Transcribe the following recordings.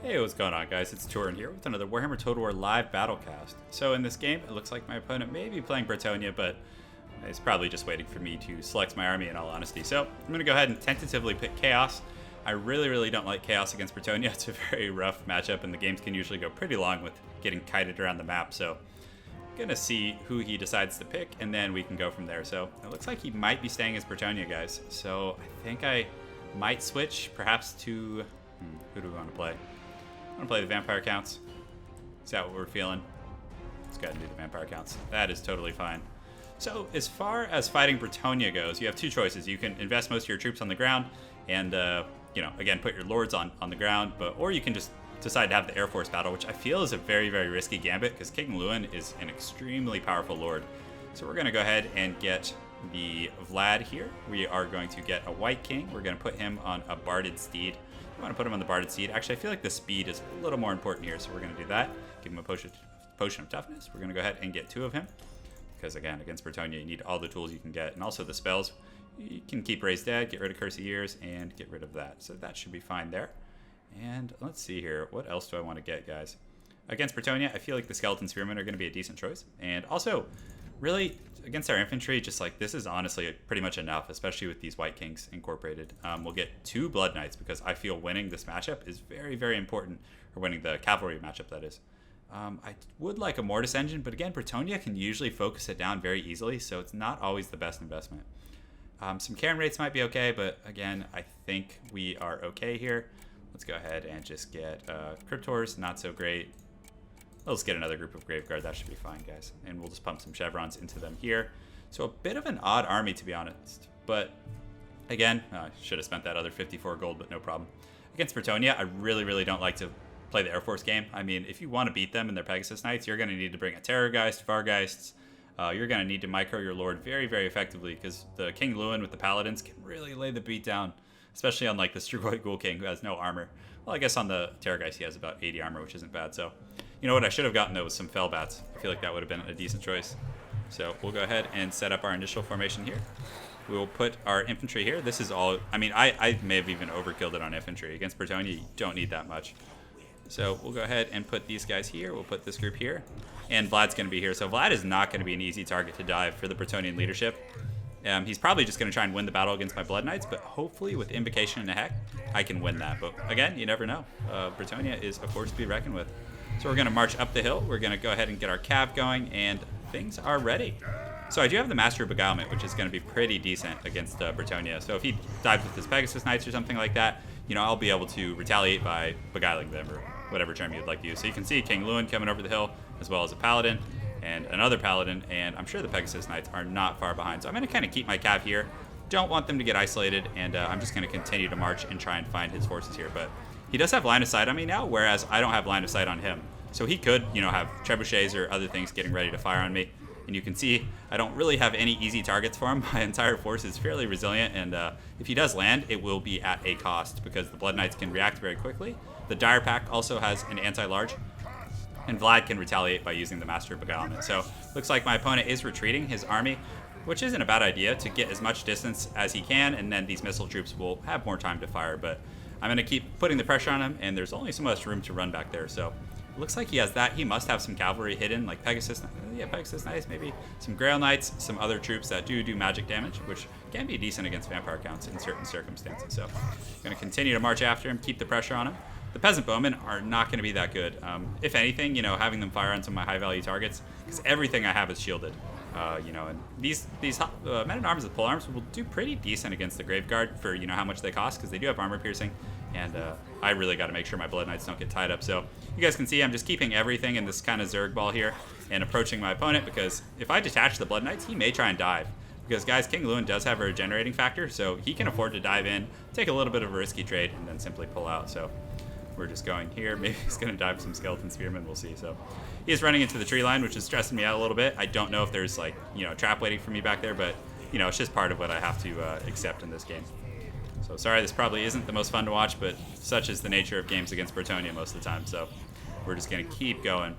Hey, what's going on, guys? It's Turin here with another Warhammer Total War live battlecast. So in this game, it looks like my opponent may be playing Bretonnia, but he's probably just waiting for me to select my army in all honesty. So I'm going to go ahead and tentatively pick Chaos. I really don't like Chaos against Bretonnia. It's a very rough matchup, and the games can usually go pretty long with getting kited around the map. So I'm going to see who he decides to pick, and then we can go from there. So it looks like he might be staying as Bretonnia, guys. So I think I might switch, perhaps to... who do we want to play? I'm gonna play the vampire counts. Is that what we're feeling? Let's go ahead and do the vampire counts. That is totally fine. So as far as fighting Bretonnia goes, you have two choices. You can invest most of your troops on the ground and, again, put your lords on the ground, or you can just decide to have the Air Force battle, which I feel is a very risky gambit because King Lewin is an extremely powerful lord. So we're gonna go ahead and get the Vlad here. We are going to get a White King. We're gonna put him on a Barded Steed. I want to put him on the Barded Steed. Actually, I feel like the speed is a little more important here, so we're going to do that. Give him a potion of toughness. We're going to go ahead and get 2 of him. Because, again, against Bretonnia, you need all the tools you can get. And also the spells. You can keep Raised Dead, get rid of Curse of Years, and get rid of that. So that should be fine there. And let's see here. What else do I want to get, guys? Against Bretonnia, I feel like the Skeleton Spearmen are going to be a decent choice. And also, really, against our infantry, just like this is honestly pretty much enough, especially with these White Kings incorporated. We'll get 2 Blood Knights because I feel winning this matchup is very important, or winning the cavalry matchup, that is. I would like a Mortis Engine, but again, Bretonnia can usually focus it down very easily, so it's not always the best investment. Some Cairn Rates might be okay, but again, I think we are okay here. Let's go ahead and just get Cryptors, not so great. Let's get another group of Graveguard. That should be fine, guys. And we'll just pump some Chevrons into them here. So a bit of an odd army, to be honest. But again, I should have spent that other 54 gold, but no problem. Against Bretonnia, I really don't like to play the Air Force game. I mean, if you want to beat them in their Pegasus Knights, you're going to need to bring a Terrorgeist, Vargeists. You're going to need to micro your Lord very effectively, because the King Lewin with the Paladins can really lay the beat down, especially on like the Strigoi Ghoul King, who has no armor. Well, I guess on the Terrorgeist he has about 80 armor, which isn't bad. So, you know what I should have gotten, though, was some Fellbats. I feel like that would have been a decent choice. So we'll go ahead and set up our initial formation here. We will put our infantry here. This is all, I mean, I may have even overkilled it on infantry. Against Bretonnia, you don't need that much. So we'll go ahead and put these guys here. We'll put this group here. And Vlad's going to be here. So Vlad is not going to be an easy target to dive for the Bretonnian leadership. He's probably just going to try and win the battle against my Blood Knights, but hopefully with Invocation and a Heck, I can win that. But again, you never know. Bretonnia is a force to be reckoned with. So we're going to march up the hill. We're going to go ahead and get our cav going, and things are ready. So I do have the Master of Beguilement, which is going to be pretty decent against Bretonnia. So if he dives with his Pegasus Knights or something like that, you know, I'll be able to retaliate by beguiling them, or whatever term you'd like to use. So you can see King Lewin coming over the hill, as well as a Paladin and another Paladin, and I'm sure the Pegasus Knights are not far behind. So I'm going to kind of keep my cav here. Don't want them to get isolated, and I'm just going to continue to march and try and find his forces here. But he does have line of sight on me now, whereas I don't have line of sight on him. So he could, you know, have trebuchets or other things getting ready to fire on me. And you can see I don't really have any easy targets for him. My entire force is fairly resilient, and if he does land, it will be at a cost because the Blood Knights can react very quickly. The Dire Pact also has an anti-large, and Vlad can retaliate by using the Master of Beguilement. So looks like my opponent is retreating his army, which isn't a bad idea, to get as much distance as he can, and then these missile troops will have more time to fire. But I'm going to keep putting the pressure on him, and there's only so much room to run back there. So it looks like he has that. He must have some cavalry hidden, like Pegasus Knights, maybe some Grail Knights, some other troops that do magic damage, which can be decent against vampire counts in certain circumstances. So I'm going to continue to march after him, keep the pressure on him. The Peasant Bowmen are not going to be that good. If anything, you know, having them fire on some of my high-value targets, because everything I have is shielded. You know, and these men-at-arms with polearms will do pretty decent against the Graveguard for, you know, how much they cost, because they do have armor piercing, and I really got to make sure my Blood Knights don't get tied up. So you guys can see I'm just keeping everything in this kind of Zerg ball here and approaching my opponent, because if I detach the Blood Knights, he may try and dive. Because, guys, King Lewin does have a regenerating factor, so he can afford to dive in, take a little bit of a risky trade, and then simply pull out. So we're just going here. Maybe he's going to dive with some Skeleton Spearmen. We'll see. So he's running into the tree line, which is stressing me out a little bit. I don't know if there's, like, you know, a trap waiting for me back there, but, you know, it's just part of what I have to accept in this game. So sorry, this probably isn't the most fun to watch, but such is the nature of games against Bretonnia most of the time. So we're just going to keep going.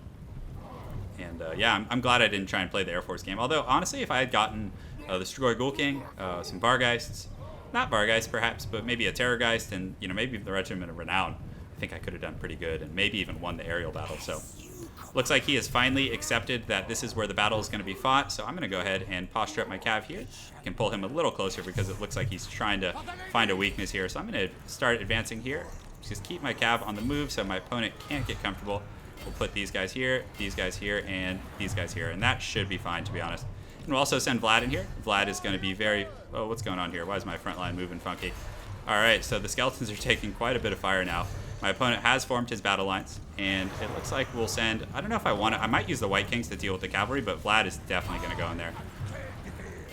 And yeah, I'm glad I didn't try and play the Air Force game. Although, honestly, if I had gotten the Strigoi Ghoul King, some Vargeists, not Vargeist perhaps, but maybe a Terrorgeist, and, you know, maybe the Regiment of Renown, I think I could have done pretty good and maybe even won the aerial battle. So looks like he has finally accepted that this is where the battle is going to be fought. So I'm going to go ahead and posture up my cav here. I can pull him a little closer because it looks like he's trying to find a weakness here. So I'm going to start advancing here. Just keep my cav on the move so my opponent can't get comfortable. We'll put these guys here, and these guys here, and that should be fine, to be honest. And we'll also send Vlad in here. Vlad is going to be very... Oh, what's going on here? Why is my front line moving funky? All right, so the skeletons are taking quite a bit of fire now. My opponent has formed his battle lines, and it looks like we'll send... I don't know if I want to... I might use the White Kings to deal with the cavalry, but Vlad is definitely going to go in there.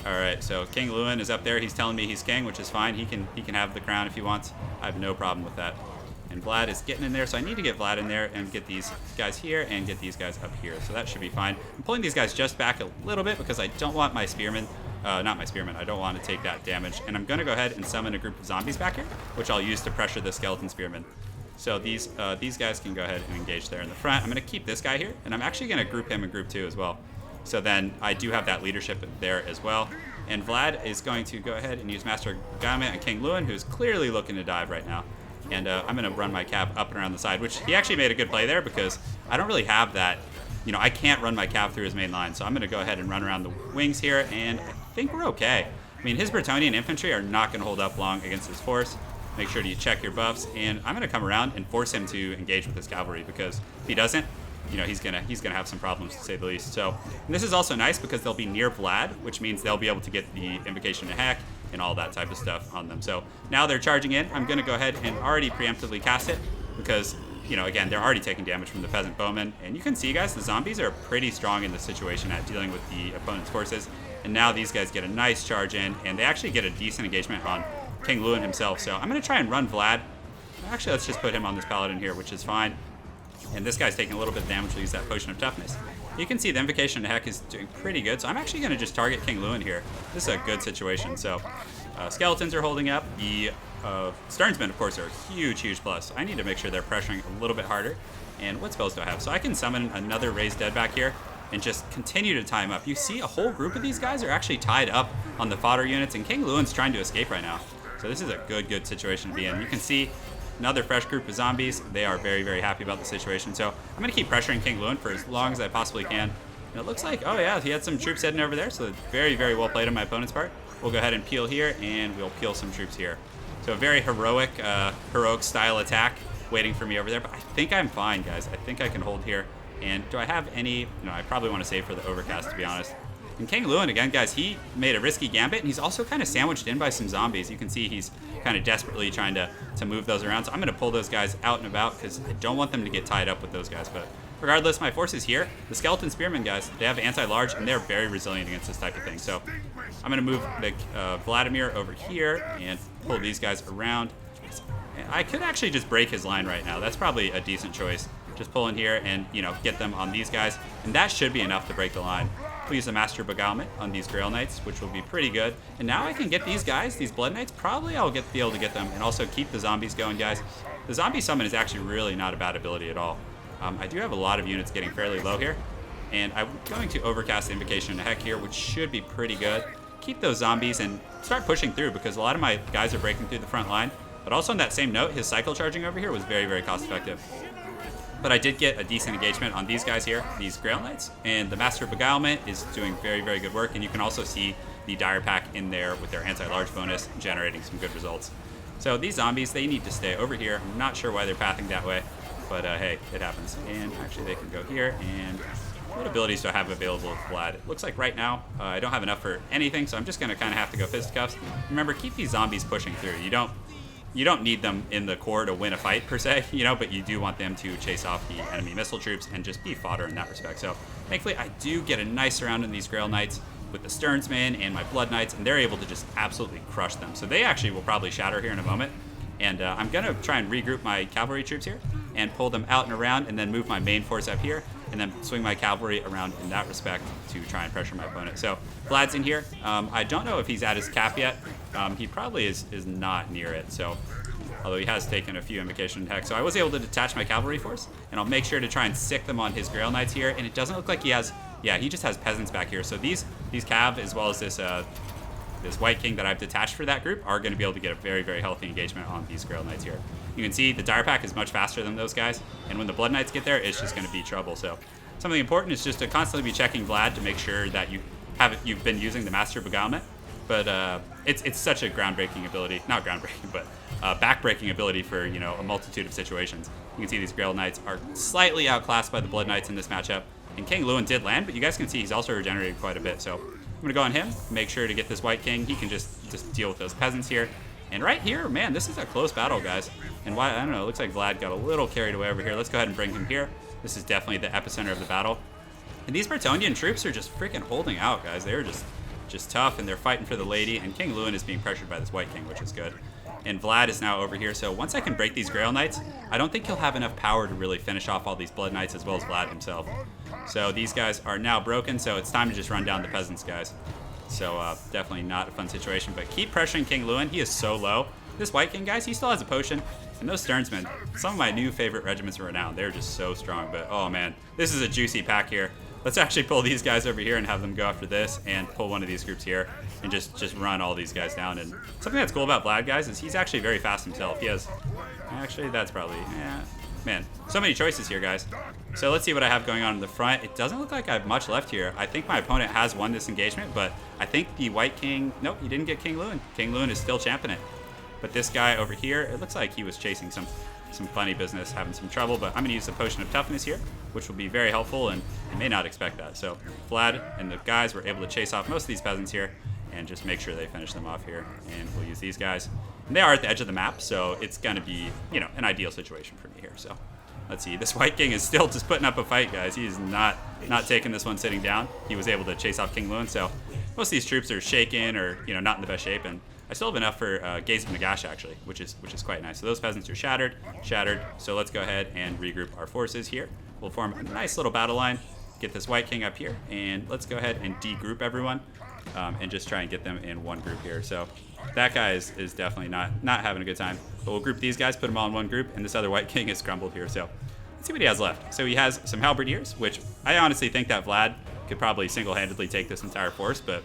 All right, so King Lewin is up there. He's telling me he's king, which is fine. He can have the crown if he wants. I have no problem with that. And Vlad is getting in there, so I need to get Vlad in there and get these guys here and get these guys up here. So that should be fine. I'm pulling these guys just back a little bit because I don't want my spearmen, not my spearmen, I don't want to take that damage. And I'm going to go ahead and summon a group of zombies back here, which I'll use to pressure the skeleton spearmen. So these guys can go ahead and engage there in the front. I'm going to keep this guy here, and I'm actually going to group him in group 2 as well. So then I do have that leadership there as well. And Vlad is going to go ahead and use Master Gama and King Lewin, who's clearly looking to dive right now. And I'm going to run my cav up and around the side, which he actually made a good play there because I don't really have that. You know, I can't run my cav through his main line. So I'm going to go ahead and run around the wings here, and I think we're okay. I mean, his Bretonnian infantry are not going to hold up long against his force. Make sure to check your buffs, and I'm going to come around and force him to engage with his cavalry because if he doesn't, you know, he's gonna have some problems, to say the least. So and this is also nice because they'll be near Vlad, which means they'll be able to get the invocation to heck and all that type of stuff on them. So now they're charging in. I'm gonna go ahead and already preemptively cast it because, you know, again, they're already taking damage from the peasant bowmen. And you can see, guys, the zombies are pretty strong in this situation at dealing with the opponent's forces. And now these guys get a nice charge in, and they actually get a decent engagement on King Lewin himself. So I'm gonna try and run Vlad. Actually, let's just put him on this paladin here, which is fine. And this guy's taking a little bit of damage to use that potion of toughness. You can see the invocation to heck is doing pretty good, so I'm actually going to just target King Lewin here. This is a good situation. So skeletons are holding up. The Sternsmen, of course, are a huge, huge plus. I need to make sure they're pressuring a little bit harder. And what spells do I have? So I can summon another Raised Dead back here and just continue to tie him up. You see a whole group of these guys are actually tied up on the fodder units, and King Lewin's trying to escape right now. So this is a good, good situation to be in. You can see another fresh group of zombies. They are very, very happy about the situation. So I'm going to keep pressuring King Lewin for as long as I possibly can. And it looks like, oh yeah, he had some troops heading over there. So very, very well played on my opponent's part. We'll go ahead and peel here, and we'll peel some troops here. So a very heroic style attack waiting for me over there. But I think I'm fine, guys. I think I can hold here. And do I have any... No, I probably want to save for the overcast, to be honest. And King Lewin, again, guys, he made a risky gambit, and he's also kind of sandwiched in by some zombies. You can see he's kind of desperately trying to move those around. So I'm going to pull those guys out and about because I don't want them to get tied up with those guys. But regardless, my force is here. The skeleton spearmen, guys, they have anti-large, and they're very resilient against this type of thing. So I'm going to move the Vladimir over here and pull these guys around. I could actually just break his line right now. That's probably a decent choice. Just pull in here and, you know, get them on these guys. And that should be enough to break the line. We'll use the Master Beguilement on these Grail Knights, which will be pretty good. And now I can get these guys, these Blood Knights, probably I'll be able to get them and also keep the zombies going, guys. The zombie summon is actually really not a bad ability at all. I do have a lot of units getting fairly low here. And I'm going to overcast the Invocation into Heck here, which should be pretty good. Keep those zombies and start pushing through because a lot of my guys are breaking through the front line. But also on that same note, his cycle charging over here was very, very cost effective. But I did get a decent engagement on these guys here, these Grail Knights. And the Master of Beguilement is doing very, very good work. And you can also see the Dire Pack in there with their anti-large bonus generating some good results. So these zombies, they need to stay over here. I'm not sure why they're pathing that way. But hey, it happens. And actually they can go here. And what abilities do I have available with Vlad? It looks like right now I don't have enough for anything. So I'm just going to kind of have to go fisticuffs. Remember, keep these zombies pushing through. You don't need them in the core to win a fight, per se, you know, but you do want them to chase off the enemy missile troops and just be fodder in that respect. So, thankfully, I do get a nice surround in these Grail Knights with the Sternsmen and my Blood Knights, and they're able to just absolutely crush them. So they actually will probably shatter here in a moment. And I'm going to try and regroup my cavalry troops here and pull them out and around and then move my main force up here and then swing my cavalry around in that respect to try and pressure my opponent. So Vlad's in here. I don't know if he's at his cap yet. He probably is not near it. So, although he has taken a few invocation heck. So I was able to detach my cavalry force, and I'll make sure to try and sick them on his Grail Knights here. And it doesn't look like he has, yeah, he just has peasants back here. So these cav, as well as this White King that I've detached for that group, are going to be able to get a very, very healthy engagement on these Grail Knights here. You can see the Dire Pack is much faster than those guys, and when the Blood Knights get there, it's just going to be trouble. So something important is just to constantly be checking Vlad to make sure that you've been using the Master of Beguilement. But it's such a groundbreaking ability, not groundbreaking, but backbreaking ability for, you know, a multitude of situations. You can see these Grail Knights are slightly outclassed by the Blood Knights in this matchup. And King Lewin did land, but you guys can see he's also regenerated quite a bit. So I'm going to go on him, make sure to get this White King. He can just deal with those peasants here. And right here, man, this is a close battle, guys. And why, I don't know, it looks like Vlad got a little carried away over here. Let's go ahead and bring him here. This is definitely the epicenter of the battle. And these Bretonnian troops are just freaking holding out, guys. They're just tough, and they're fighting for the lady. And King Lewin is being pressured by this White King, which is good. And Vlad is now over here. So once I can break these Grail Knights, I don't think he'll have enough power to really finish off all these Blood Knights as well as Vlad himself. So these guys are now broken, so it's time to just run down the peasants, guys. So definitely not a fun situation, but keep pressuring King Lewin. He is so low. This White King, guys, he still has a potion. And those Sternsmen, some of my new favorite regiments of renown, they're just so strong. But, oh, man, this is a juicy pack here. Let's actually pull these guys over here and have them go after this and pull one of these groups here and just run all these guys down. And something that's cool about Vlad, guys, is he's actually very fast himself. He has, actually, that's probably, yeah, man, so many choices here, guys. So let's see what I have going on in the front. It doesn't look like I have much left here. I think my opponent has won this engagement, but I think the White King, nope, he didn't get King Lewin. King Lewin is still champing it. But this guy over here, it looks like he was chasing some funny business, having some trouble, but I'm going to use the Potion of Toughness here, which will be very helpful, and you may not expect that. So Vlad and the guys were able to chase off most of these peasants here and just make sure they finish them off here, and we'll use these guys. And they are at the edge of the map, so it's going to be, you know, an ideal situation for me here. So let's see. This White King is still just putting up a fight, guys. He is not taking this one sitting down. He was able to chase off King Lewin, so most of these troops are shaken or, you know, not in the best shape, and I still have enough for Gaze of Nagash, actually, which is quite nice. So those peasants are shattered. So let's go ahead and regroup our forces here. We'll form a nice little battle line, get this White King up here, and let's go ahead and degroup everyone and just try and get them in one group here. So that guy is definitely not having a good time. But we'll group these guys, put them all in one group, and this other White King is crumbled here. So let's see what he has left. So he has some Halberdiers, which I honestly think that Vlad could probably single-handedly take this entire force, but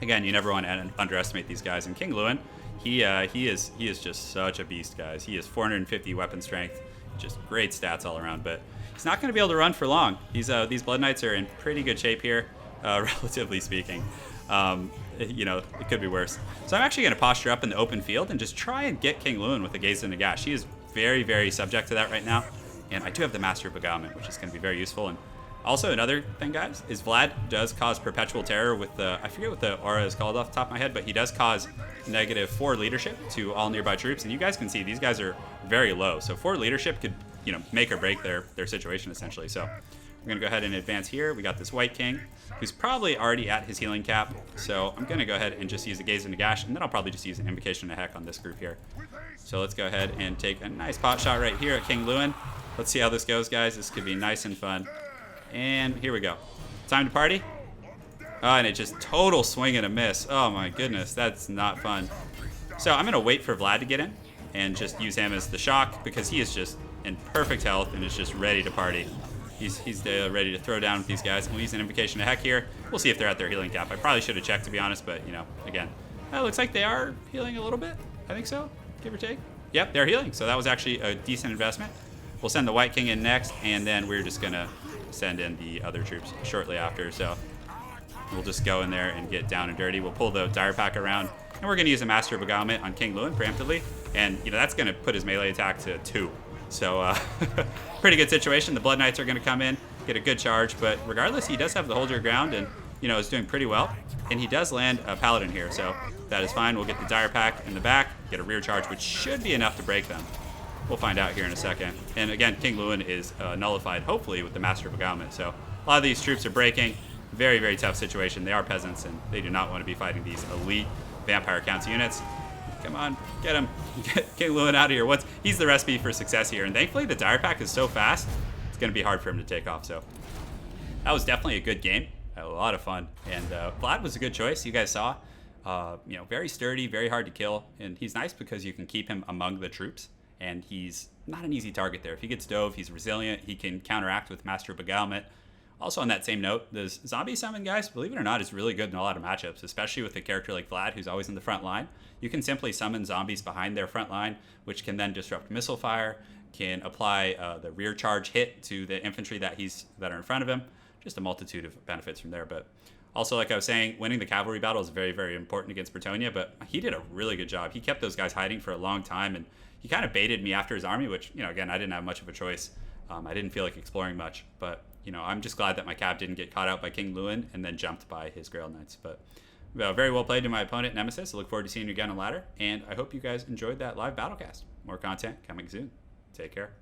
again, you never want to underestimate these guys. And King Lewin, he is just such a beast, guys. He is 450 weapon strength, just great stats all around. But he's not going to be able to run for long. These Blood Knights are in pretty good shape here, relatively speaking. You know, it could be worse. So I'm actually going to posture up in the open field and just try and get King Lewin with the Gaze of Nagash. He is very, very subject to that right now. And I do have the Master of Beguilement, which is going to be very useful. And also, another thing, guys, is Vlad does cause perpetual terror with the, I forget what the aura is called off the top of my head, but he does cause -4 leadership to all nearby troops. And you guys can see these guys are very low. So 4 leadership could, you know, make or break their situation, essentially. So we're going to go ahead and advance here. We got this White King, who's probably already at his healing cap. So I'm going to go ahead and just use the Gaze of Nagash, and then I'll probably just use an Invocation of Heck on this group here. So let's go ahead and take a nice pot shot right here at King Lewin. Let's see how this goes, guys. This could be nice and fun. And here we go. Time to party. Oh, and it just total swing and a miss. Oh my goodness, that's not fun. So I'm gonna wait for Vlad to get in and just use him as the shock because he is just in perfect health and is just ready to party. He's ready to throw down with these guys. We'll use an Invocation of Heck here. We'll see if they're at their healing cap. I probably should have checked, to be honest, but you know, again, it looks like they are healing a little bit. I think so, give or take. Yep, they're healing. So that was actually a decent investment. We'll send the White King in next, and then we're just gonna send in the other troops shortly after. So we'll just go in there and get down and dirty. We'll pull the Dire Pack around, and we're going to use a Master of Beguilement on King Lewin preemptively, and you know that's going to put his melee attack to 2. So pretty good situation. The Blood Knights are going to come in, get a good charge, but regardless, he does have the hold your ground and, you know, is doing pretty well. And he does land a Paladin here, so that is fine. We'll get the Dire Pack in the back, get a rear charge, which should be enough to break them. We'll find out here in a second. And again, King Lewin is nullified, hopefully, with the Master of Beguilement. So a lot of these troops are breaking. Very, very tough situation. They are peasants, and they do not want to be fighting these elite Vampire Counts units. Come on, get him. Get King Lewin out of here. He's the recipe for success here. And thankfully, the Dire Pack is so fast, it's going to be hard for him to take off. So that was definitely a good game. A lot of fun. And Vlad was a good choice. You guys saw, you know, very sturdy, very hard to kill. And he's nice because you can keep him among the troops. And he's not an easy target there. If he gets dove, he's resilient. He can counteract with Master of Beguilement. Also, on that same note, the zombie summon, guys, believe it or not, is really good in a lot of matchups, especially with a character like VLAD, who's always in the front line. You can simply summon zombies behind their front line, which can then disrupt missile fire, can apply the rear charge hit to the infantry that are in front of him. Just a multitude of benefits from there. But also, like I was saying, winning the cavalry battle is very, very important against Bretonnia, but he did a really good job. He kept those guys hiding for a long time, and he kind of baited me after his army, which, again, I didn't have much of a choice. I didn't feel like exploring much, but, I'm just glad that my cav didn't get caught out by King Lewin and then jumped by his Grail Knights. But very well played to my opponent, Nemesis. I look forward to seeing you again on ladder, and I hope you guys enjoyed that live Battlecast. More content coming soon. Take care.